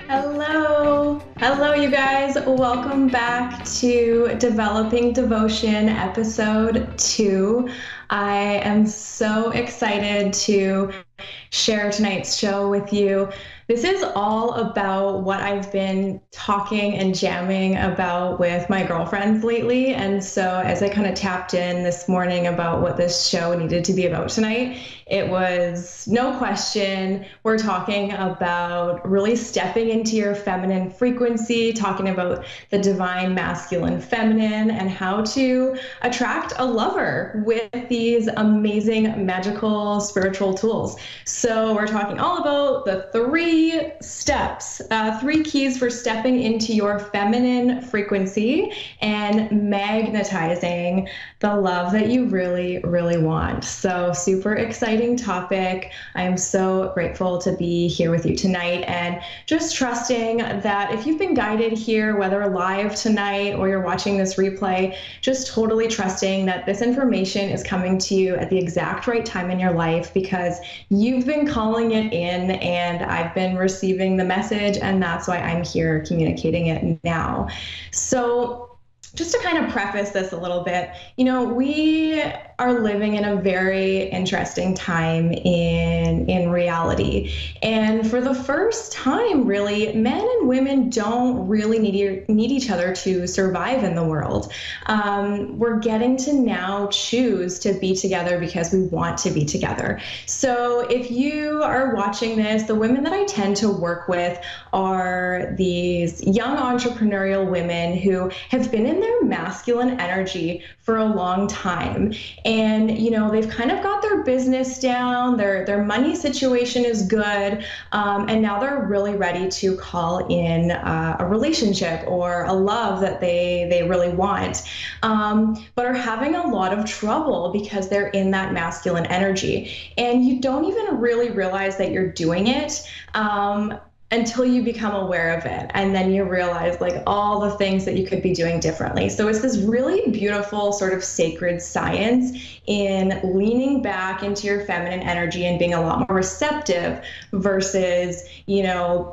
Hello. Hello, you guys. Welcome back to Developing Devotion, episode 2. I am so excited to share tonight's show with you. This is all about what I've been talking and jamming about with my girlfriends lately. And so, as I kind of tapped in this morning about what this show needed to be about tonight, it was no question. We're talking about really stepping into your feminine frequency, talking about the divine masculine feminine, and how to attract a lover with these amazing magical spiritual tools. So we're talking all about the 3 steps, 3 keys for stepping into your feminine frequency and magnetizing the love that you really, really want. So super exciting topic. I'm so grateful to be here with you tonight, and just trusting that if you've been guided here, whether live tonight or you're watching this replay, just totally trusting that this information is coming to you at the exact right time in your life, because you've been calling it in and I've been receiving the message, and that's why I'm here communicating it now. So just to kind of preface this a little bit, we are living in a very interesting time in reality. And for the first time, really, men and women don't really need each other to survive in the world. We're getting to now choose to be together because we want to be together. So if you are watching this, the women that I tend to work with are these young entrepreneurial women who have been in their masculine energy for a long time. And, they've kind of got their business down, their money situation is good, and now they're really ready to call in a relationship or a love that they really want, but are having a lot of trouble because they're in that masculine energy. And you don't even really realize that you're doing it until you become aware of it. And then you realize like all the things that you could be doing differently. So it's this really beautiful sort of sacred science in leaning back into your feminine energy and being a lot more receptive versus,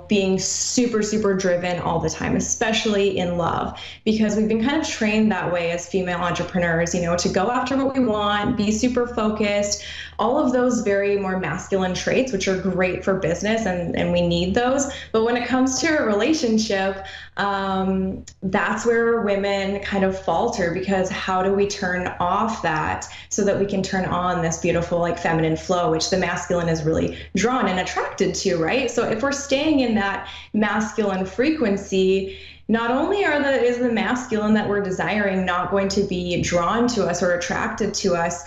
being super, super driven all the time, especially in love, because we've been kind of trained that way as female entrepreneurs, to go after what we want, be super focused, all of those very more masculine traits, which are great for business, and we need those. But when it comes to a relationship, that's where women kind of falter, because how do we turn off that so that we can turn on this beautiful like feminine flow, which the masculine is really drawn and attracted to, right? So if we're staying in that masculine frequency, not only is the masculine that we're desiring not going to be drawn to us or attracted to us,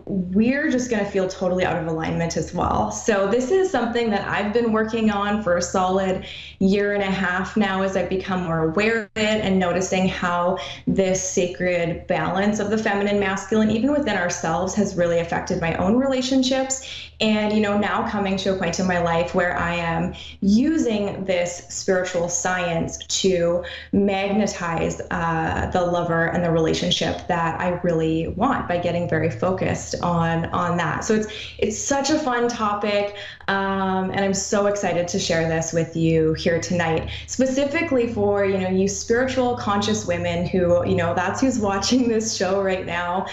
we're just going to feel totally out of alignment as well. So this is something that I've been working on for a solid 1.5 years now, as I've become more aware of it and noticing how this sacred balance of the feminine masculine, even within ourselves, has really affected my own relationships. And, now coming to a point in my life where I am using this spiritual science to magnetize the lover and the relationship that I really want by getting very focused on that. So it's such a fun topic, and I'm so excited to share this with you here tonight, specifically for, you spiritual conscious women who, that's who's watching this show right now.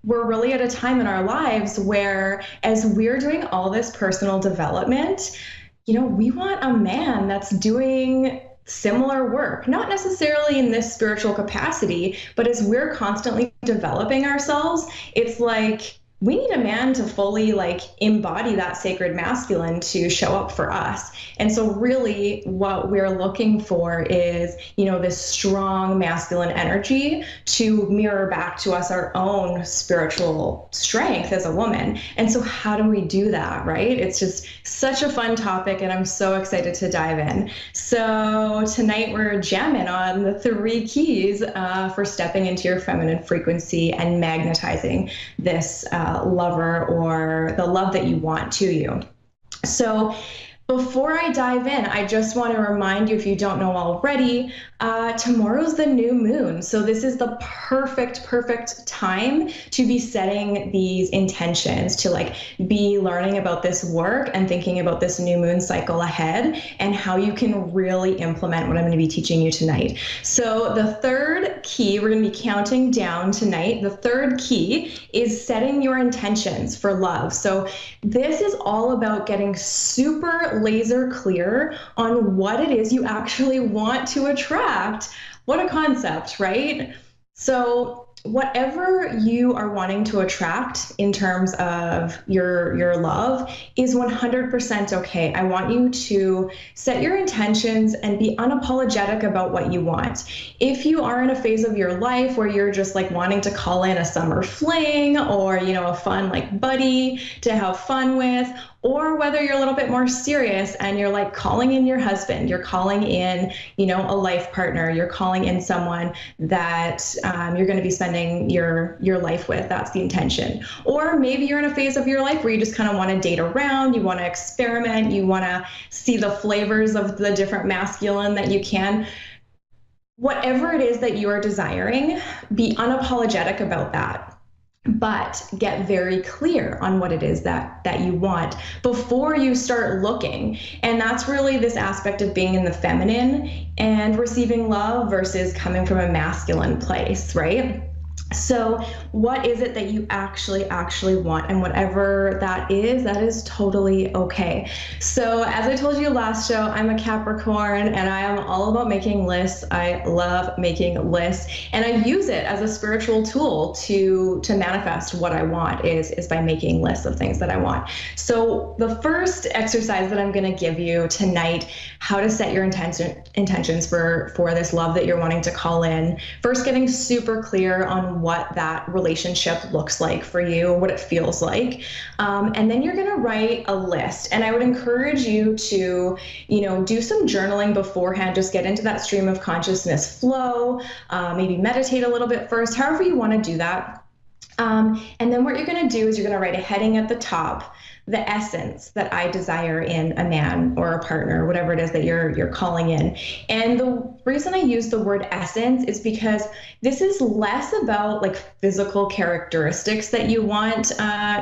We're really at a time in our lives where, as we're doing all this personal development, we want a man that's doing similar work, not necessarily in this spiritual capacity, but as we're constantly developing ourselves, it's like we need a man to fully embody that sacred masculine to show up for us. And so really what we're looking for is, this strong masculine energy to mirror back to us our own spiritual strength as a woman. And so how do we do that, right? It's just such a fun topic, and I'm so excited to dive in. So tonight we're jamming on the 3 keys for stepping into your feminine frequency and magnetizing this lover or the love that you want to you. So Before I dive in, I just want to remind you, if you don't know already, tomorrow's the new moon. So this is the perfect time to be setting these intentions, to like be learning about this work and thinking about this new moon cycle ahead and how you can really implement what I'm going to be teaching you tonight. So the third key, we're going to be counting down tonight. The third key is setting your intentions for love. So this is all about getting super laser clear on what it is you actually want to attract. What a concept, right? So whatever you are wanting to attract in terms of your love is 100% okay. I want you to set your intentions and be unapologetic about what you want. If you are in a phase of your life where you're just like wanting to call in a summer fling, or a fun like buddy to have fun with, or whether you're a little bit more serious and you're like calling in your husband, you're calling in, a life partner, you're calling in someone that you're going to be spending your life with. That's the intention. Or maybe you're in a phase of your life where you just kind of want to date around, you want to experiment, you want to see the flavors of the different masculine that you can. Whatever it is that you are desiring, be unapologetic about that. But get very clear on what it is that you want before you start looking. And that's really this aspect of being in the feminine and receiving love versus coming from a masculine place, right? So what is it that you actually want? And whatever that is totally okay. So as I told you last show, I'm a Capricorn and I am all about making lists. I love making lists, and I use it as a spiritual tool to manifest what I want is by making lists of things that I want. So the first exercise that I'm going to give you tonight, how to set your intentions for this love that you're wanting to call in. First, getting super clear on what that relationship looks like for you, what it feels like. And then you're going to write a list. And I would encourage you to, do some journaling beforehand, just get into that stream of consciousness flow, maybe meditate a little bit first, however you want to do that. And then what you're going to do is you're going to write a heading at the top, the essence that I desire in a man or a partner, whatever it is that you're calling in. And the reason I use the word essence is because this is less about like physical characteristics that you want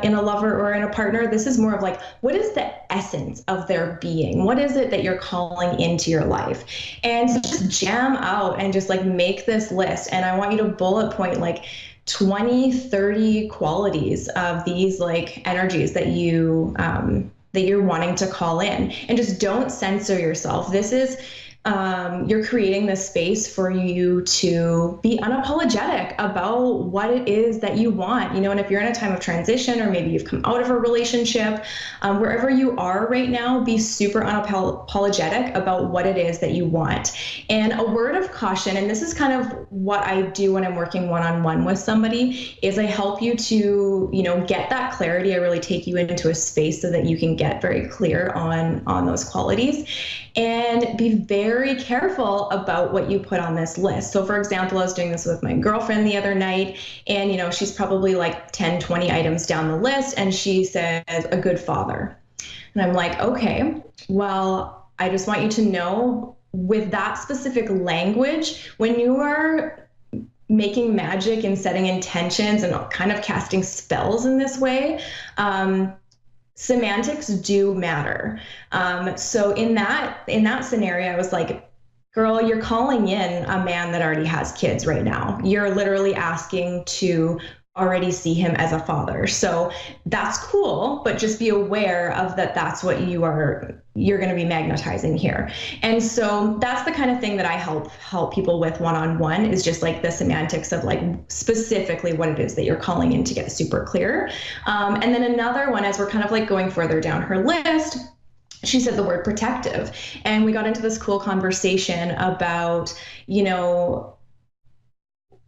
in a lover or in a partner. This is more of like, what is the essence of their being? What is it that you're calling into your life? And so just jam out and just like make this list. And I want you to bullet point like 20, 30 qualities of these like energies that you're wanting to call in, and just don't censor yourself. This is you're creating this space for you to be unapologetic about what it is that you want, and if you're in a time of transition, or maybe you've come out of a relationship, wherever you are right now, be super unapologetic about what it is that you want. And a word of caution, and this is kind of what I do when I'm working one-on-one with somebody, is I help you to, get that clarity. I really take you into a space so that you can get very clear on those qualities, and be very careful about what you put on this list. So for example, I was doing this with my girlfriend the other night, and she's probably like 10, 20 items down the list, and she says a good father. And I'm like, okay, well, I just want you to know, with that specific language, when you are making magic and setting intentions and kind of casting spells in this way, semantics do matter. So in that scenario, I was like, girl, you're calling in a man that already has kids right now. You're literally asking to already see him as a father. So that's cool, but just be aware of that. That's what you're going to be magnetizing here. And so that's the kind of thing that I help people with one-on-one, is just like the semantics of like specifically what it is that you're calling in, to get super clear. And then another one, as we're kind of like going further down her list, she said the word protective. And we got into this cool conversation about,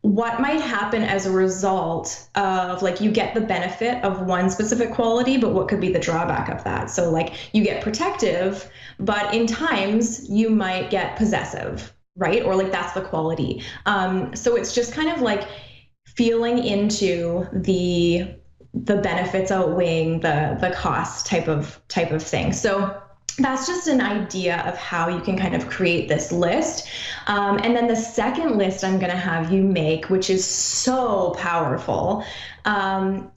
what might happen as a result of like, you get the benefit of one specific quality, but what could be the drawback of that? So like, you get protective, but in times you might get possessive, right? Or like, that's the quality. So it's just kind of like feeling into the benefits outweighing the cost type of thing. So that's just an idea of how you can kind of create this list. And then the second list I'm going to have you make, which is so powerful,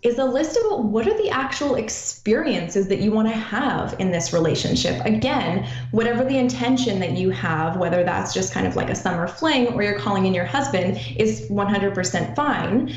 is a list about what are the actual experiences that you want to have in this relationship. Again, whatever the intention that you have, whether that's just kind of like a summer fling or you're calling in your husband, is 100% fine.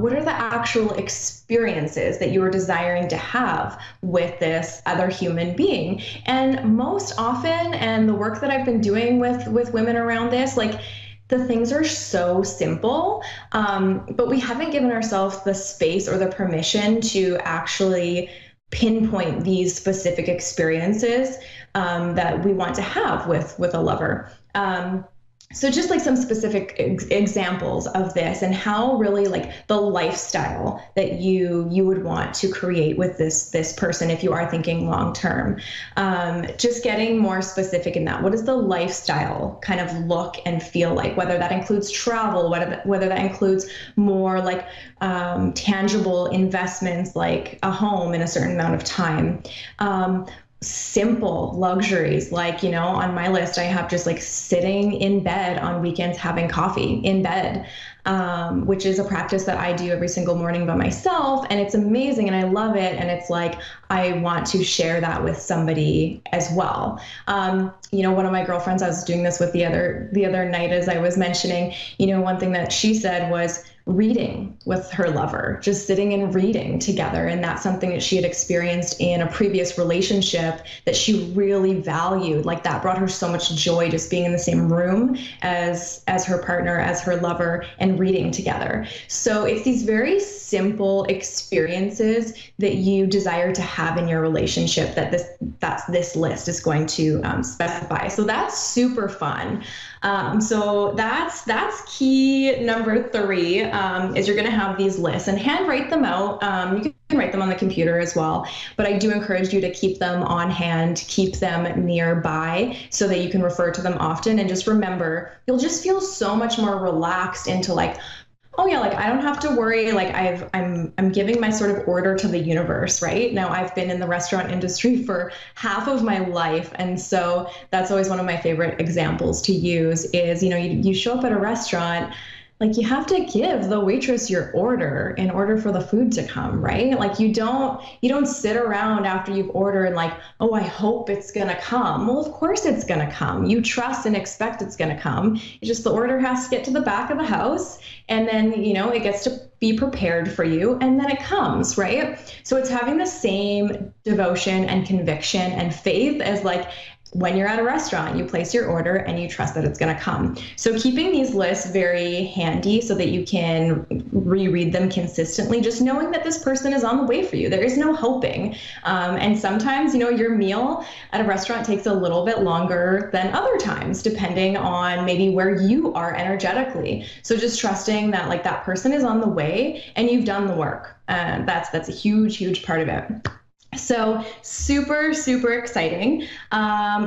What are the actual experiences that you are desiring to have with this other human being? And most often, and the work that I've been doing with women around this, like, the things are so simple, but we haven't given ourselves the space or the permission to actually pinpoint these specific experiences that we want to have with a lover. So just like some specific examples of this and how really like the lifestyle that you would want to create with this person if you are thinking long term. Just getting more specific in that. What does the lifestyle kind of look and feel like? Whether that includes travel, whether that includes more like tangible investments like a home in a certain amount of time. Simple luxuries, like, on my list, I have just like sitting in bed on weekends, having coffee in bed, which is a practice that I do every single morning by myself. And it's amazing and I love it. And it's like, I want to share that with somebody as well. One of my girlfriends, I was doing this with the other night, as I was mentioning, one thing that she said was reading with her lover, just sitting and reading together. And that's something that she had experienced in a previous relationship that she really valued. Like, that brought her so much joy, just being in the same room as her partner, as her lover, and reading together. So it's these very simple experiences that you desire to have in your relationship that this list is going to specify. So that's super fun. So that's key number 3, is you're going to have these lists and handwrite them out. You can write them on the computer as well, but I do encourage you to keep them on hand, keep them nearby so that you can refer to them often. And just remember, you'll just feel so much more relaxed into like, oh yeah, like I don't have to worry. Like I'm giving my sort of order to the universe, right? Now I've been in the restaurant industry for half of my life. And so that's always one of my favorite examples to use is, you show up at a restaurant, like you have to give the waitress your order in order for the food to come, right? Like you don't sit around after you've ordered and like, oh, I hope it's gonna come. Well, of course it's gonna come. You trust and expect it's gonna come. It's just the order has to get to the back of the house, and then it gets to be prepared for you, and then it comes, right? So it's having the same devotion and conviction and faith as like when you're at a restaurant, you place your order and you trust that it's going to come. So keeping these lists very handy so that you can reread them consistently, just knowing that this person is on the way for you. There is no hoping. And sometimes, your meal at a restaurant takes a little bit longer than other times, depending on maybe where you are energetically. So just trusting that like that person is on the way and you've done the work. That's a huge, huge part of it. So super, super exciting.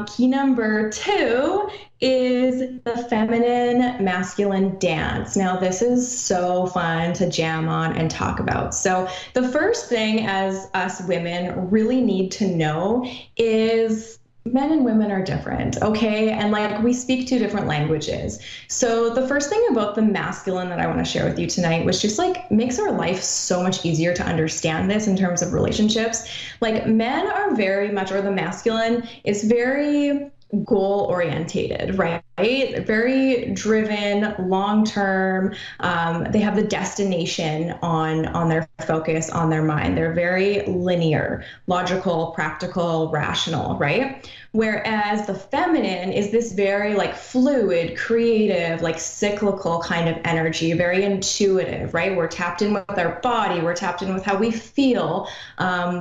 Key number 2 is the feminine masculine dance. Now, this is so fun to jam on and talk about. So the first thing as us women really need to know is men and women are different, okay? And like we speak 2 different languages. So the first thing about the masculine that I want to share with you tonight was just like makes our life so much easier to understand this in terms of relationships. Like men are very much, or the masculine is very goal orientated, right? Very driven, long term. They have the destination on their focus, on their mind. They're very linear, logical, practical, rational, right? Whereas the feminine is this very like fluid, creative, like cyclical kind of energy, very intuitive, right? We're tapped in with our body, we're tapped in with how we feel.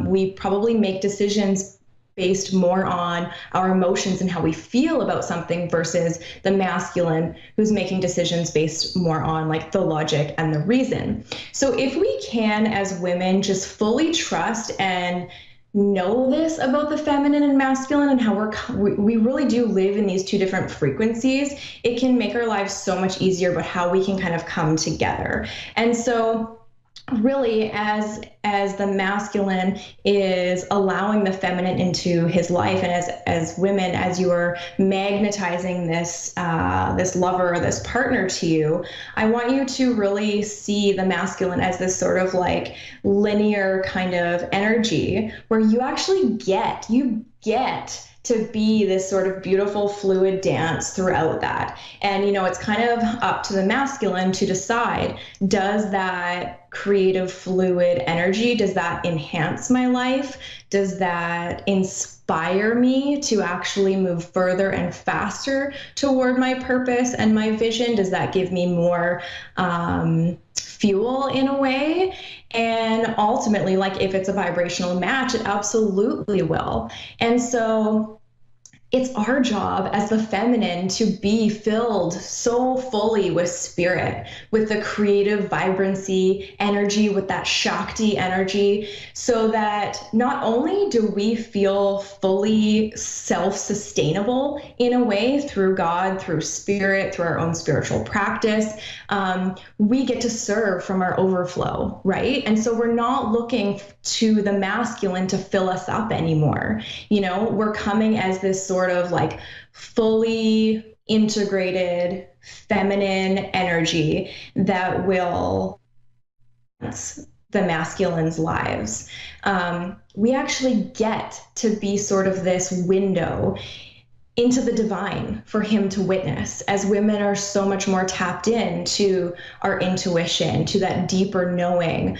We probably make decisions based more on our emotions and how we feel about something versus the masculine who's making decisions based more on like the logic and the reason. So if we can, as women, just fully trust and know this about the feminine and masculine and how we really do live in these 2 different frequencies, it can make our lives so much easier, but how we can kind of come together. And so really, as the masculine is allowing the feminine into his life, and as women, as you are magnetizing this lover or this partner to you, I want you to really see the masculine as this sort of like linear kind of energy where you get to be this sort of beautiful fluid dance throughout that. And it's kind of up to the masculine to decide, does that creative fluid energy, does that enhance my life? Does that inspire me to actually move further and faster toward my purpose and my vision? Does that give me more fuel in a way? And ultimately, like if it's a vibrational match, it absolutely will. And so it's our job as the feminine to be filled so fully with spirit, with the creative vibrancy energy, with that Shakti energy, so that not only do we feel fully self-sustainable in a way through God, through spirit, through our own spiritual practice, we get to serve from our overflow, right? And so we're not looking to the masculine to fill us up anymore. We're coming as this sort of like fully integrated feminine energy that will enhance the masculine's lives. We actually get to be sort of this window into the divine for him to witness, as women are so much more tapped in to our intuition, to that deeper knowing.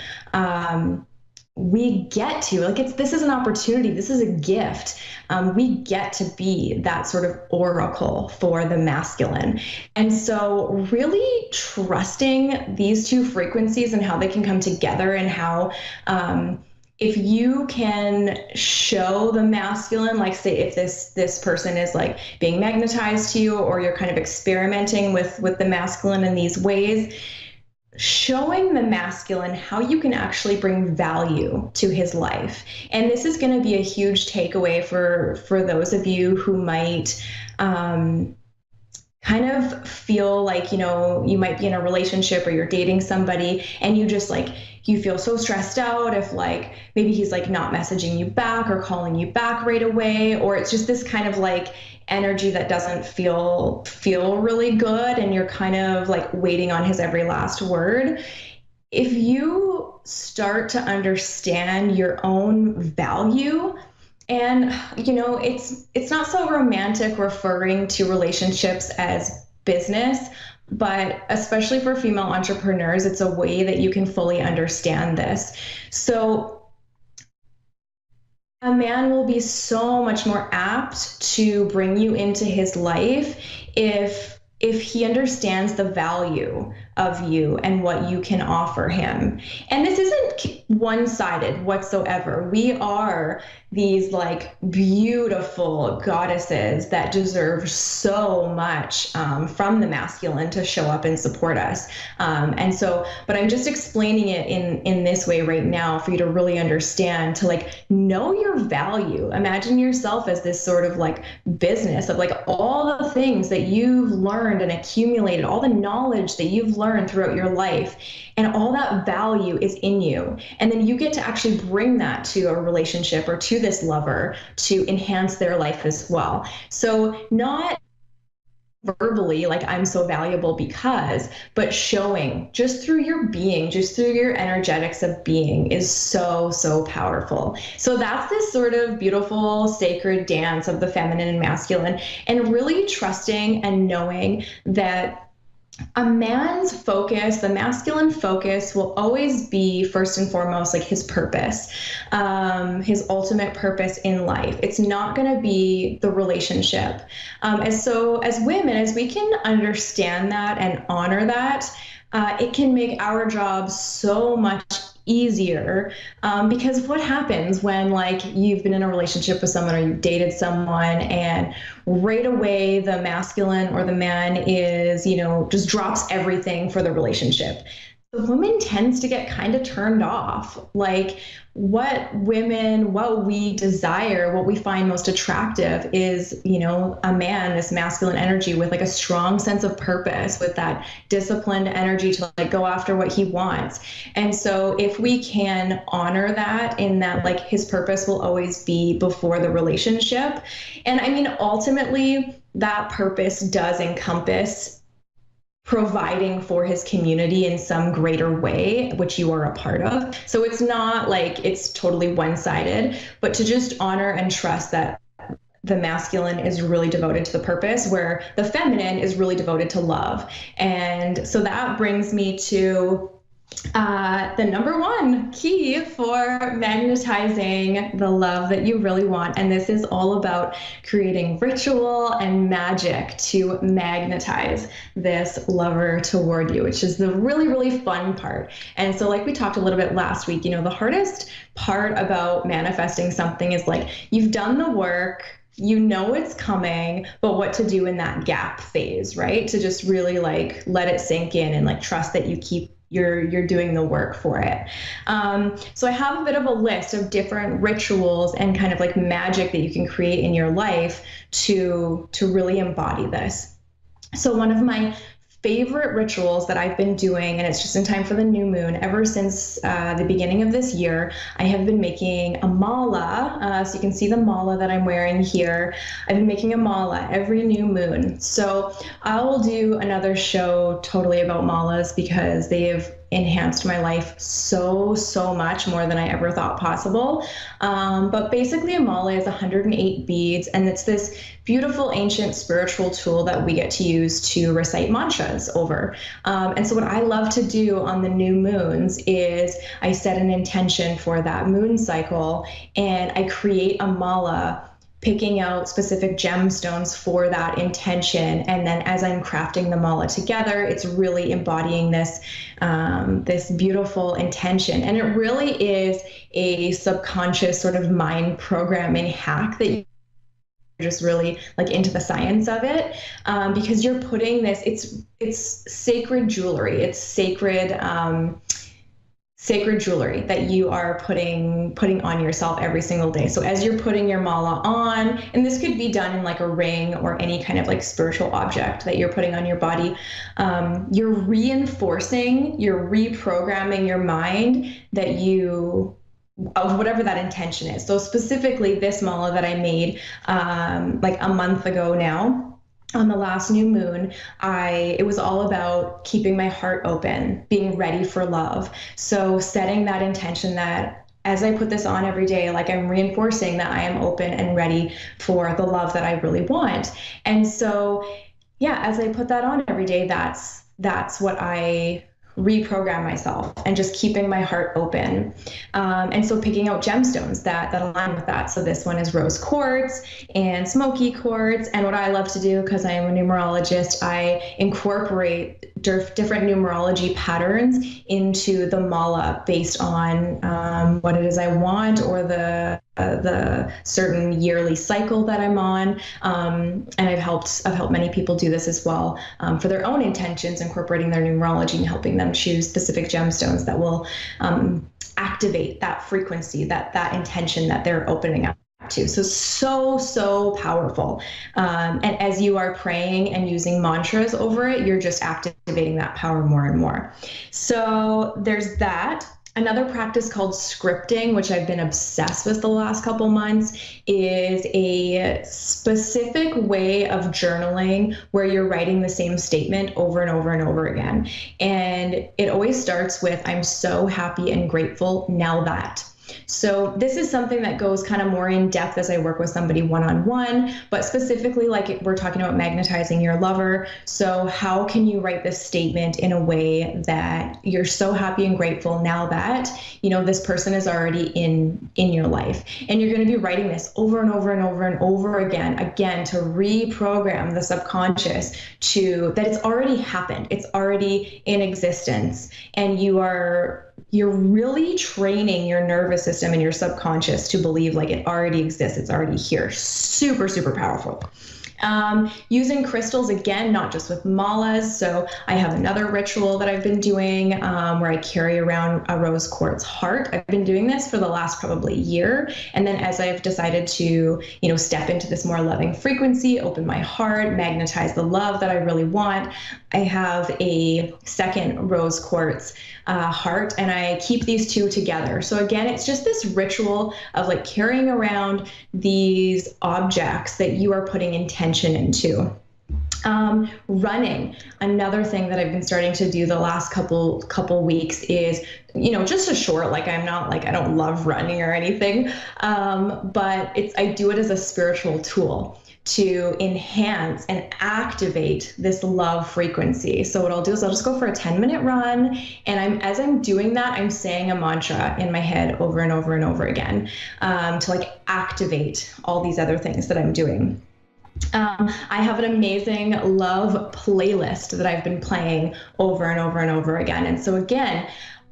We get to like this is an opportunity, this is a gift. We get to be that sort of oracle for the masculine. And so really trusting these two frequencies and how they can come together, and how if you can show the masculine, like say if this person is like being magnetized to you, or you're kind of experimenting with the masculine in these ways, showing the masculine how you can actually bring value to his life. And this is going to be a huge takeaway for those of you who might kind of feel like, you might be in a relationship or you're dating somebody and you feel so stressed out if like maybe he's like not messaging you back or calling you back right away, or it's just this kind of like energy that doesn't feel really good, and you're kind of like waiting on his every last word. If you start to understand your own value, and it's not so romantic referring to relationships as business, but especially for female entrepreneurs, it's a way that you can fully understand this. So a man will be so much more apt to bring you into his life if he understands the value of you and what you can offer him. And this isn't one-sided whatsoever. We are these like beautiful goddesses that deserve so much from the masculine to show up and support us. But I'm just explaining it in this way right now for you to really understand, to like know your value. Imagine yourself as this sort of like business of like all the things that you've learned and accumulated, all the knowledge that you've learned throughout your life, and all that value is in you. And then you get to actually bring that to a relationship or to this lover to enhance their life as well. So not verbally like I'm so valuable because, but showing just through your being, just through your energetics of being is so, so powerful. So that's this sort of beautiful sacred dance of the feminine and masculine, and really trusting and knowing that a man's focus, the masculine focus, will always be first and foremost like his purpose, his ultimate purpose in life. It's not going to be the relationship. As women, as we can understand that and honor that, it can make our job so much easier, because what happens when like you've been in a relationship with someone or you've dated someone and right away the masculine or the man is just drops everything for the relationship. the woman tends to get kind of turned off. Like what we desire, what we find most attractive is, a man, this masculine energy with like a strong sense of purpose, with that disciplined energy to like go after what he wants. And so if we can honor that, in that like his purpose will always be before the relationship. And I mean, ultimately that purpose does encompass providing for his community in some greater way, which you are a part of. So it's not like it's totally one-sided, but to just honor and trust that the masculine is really devoted to the purpose, where the feminine is really devoted to love. And so that brings me to the number one key for magnetizing the love that you really want. And this is all about creating ritual and magic to magnetize this lover toward you, which is the really, really fun part. And so like we talked a little bit last week, the hardest part about manifesting something is like, you've done the work, it's coming, but what to do in that gap phase, right? To just really like let it sink in and like trust that you're doing the work for it. So I have a bit of a list of different rituals and kind of like magic that you can create in your life to really embody this. So one of my favorite rituals that I've been doing, and it's just in time for the new moon, ever since the beginning of this year, I have been making a mala. So you can see the mala that I'm wearing here. I've been making a mala every new moon. So I will do another show totally about malas because they have enhanced my life so much more than I ever thought possible. But basically a mala is 108 beads, and it's this beautiful ancient spiritual tool that we get to use to recite mantras over. And so what I love to do on the new moons is I set an intention for that moon cycle, and I create a mala picking out specific gemstones for that intention. And then as I'm crafting the mala together, it's really embodying this beautiful intention. And it really is a subconscious sort of mind programming hack that you're just really like into the science of it, because you're putting this, it's sacred jewelry. It's sacred jewelry that you are putting on yourself every single day. So as you're putting your mala on, and this could be done in like a ring or any kind of like spiritual object that you're putting on your body, you're reinforcing, you're reprogramming your mind that of whatever that intention is. So specifically this mala that I made like a month ago now, on the last new moon, it was all about keeping my heart open, being ready for love. So setting that intention that as I put this on every day, like I'm reinforcing that I am open and ready for the love that I really want. And so, yeah, as I put that on every day, that's what I reprogram myself, and just keeping my heart open. And so picking out gemstones that align with that. So this one is rose quartz and smoky quartz. And what I love to do, because I am a numerologist, I incorporate different numerology patterns into the mala based on what it is I want, or the certain yearly cycle that I'm on. And I've helped many people do this as well, for their own intentions, incorporating their numerology and helping them choose specific gemstones that will activate that frequency, that intention that they're opening up to. So powerful. And as you are praying and using mantras over it, you're just activating that power more and more. So there's that. Another practice called scripting, which I've been obsessed with the last couple months, is a specific way of journaling where you're writing the same statement over and over and over again. And it always starts with, I'm so happy and grateful now that. So this is something that goes kind of more in depth as I work with somebody one-on-one, but specifically like we're talking about magnetizing your lover. So how can you write this statement in a way that you're so happy and grateful now that, this person is already in your life, and you're going to be writing this over and over and over and over again to reprogram the subconscious that it's already happened. It's already in existence, and you're really training your nervous system and your subconscious to believe like it already exists. It's already here. Super powerful. Using crystals, again, not just with malas. So I have another ritual that I've been doing where I carry around a rose quartz heart. I've been doing this for the last probably year. And then as I've decided to, step into this more loving frequency, open my heart, magnetize the love that I really want, I have a second rose quartz heart, and I keep these two together. So again, it's just this ritual of like carrying around these objects that you are putting intention into. Running, another thing that I've been starting to do the last couple weeks is, just a short, like I'm not like, I don't love running or anything, but I do it as a spiritual tool to enhance and activate this love frequency. So what I'll do is I'll just go for a 10-minute run, and as I'm doing that, I'm saying a mantra in my head over and over and over again, to like activate all these other things that I'm doing. I have an amazing love playlist that I've been playing over and over and over again. And so again,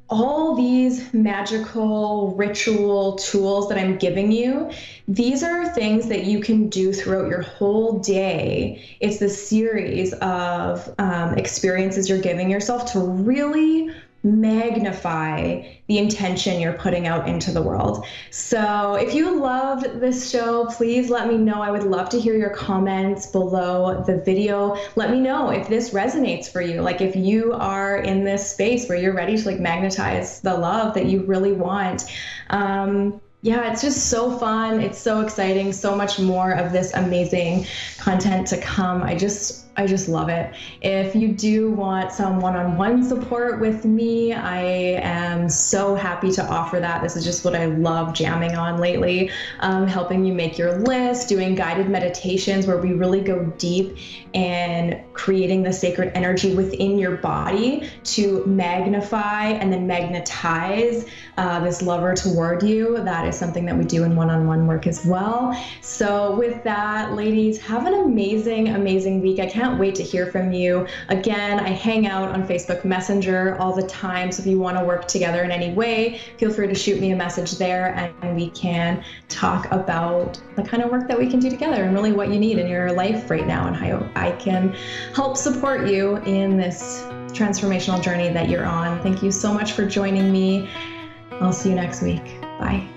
all these magical ritual tools that I'm giving you, these are things that you can do throughout your whole day. It's the series of experiences you're giving yourself to really magnify the intention you're putting out into the world. So if you loved this show, please let me know. I would love to hear your comments below the video. Let me know if this resonates for you. Like if you are in this space where you're ready to like magnetize the love that you really want. Yeah, it's just so fun. It's so exciting. So much more of this amazing content to come. I just love it. If you do want some one-on-one support with me, I am so happy to offer that. This is just what I love jamming on lately, helping you make your list, doing guided meditations where we really go deep and creating the sacred energy within your body to magnify and then magnetize this lover toward you. That is something that we do in one-on-one work as well. So with that, ladies, have an amazing, amazing week. I can't wait to hear from you. Again, I hang out on Facebook Messenger all the time. So if you want to work together in any way, feel free to shoot me a message there and we can talk about the kind of work that we can do together and really what you need in your life right now and how I can help support you in this transformational journey that you're on. Thank you so much for joining me. I'll see you next week. Bye.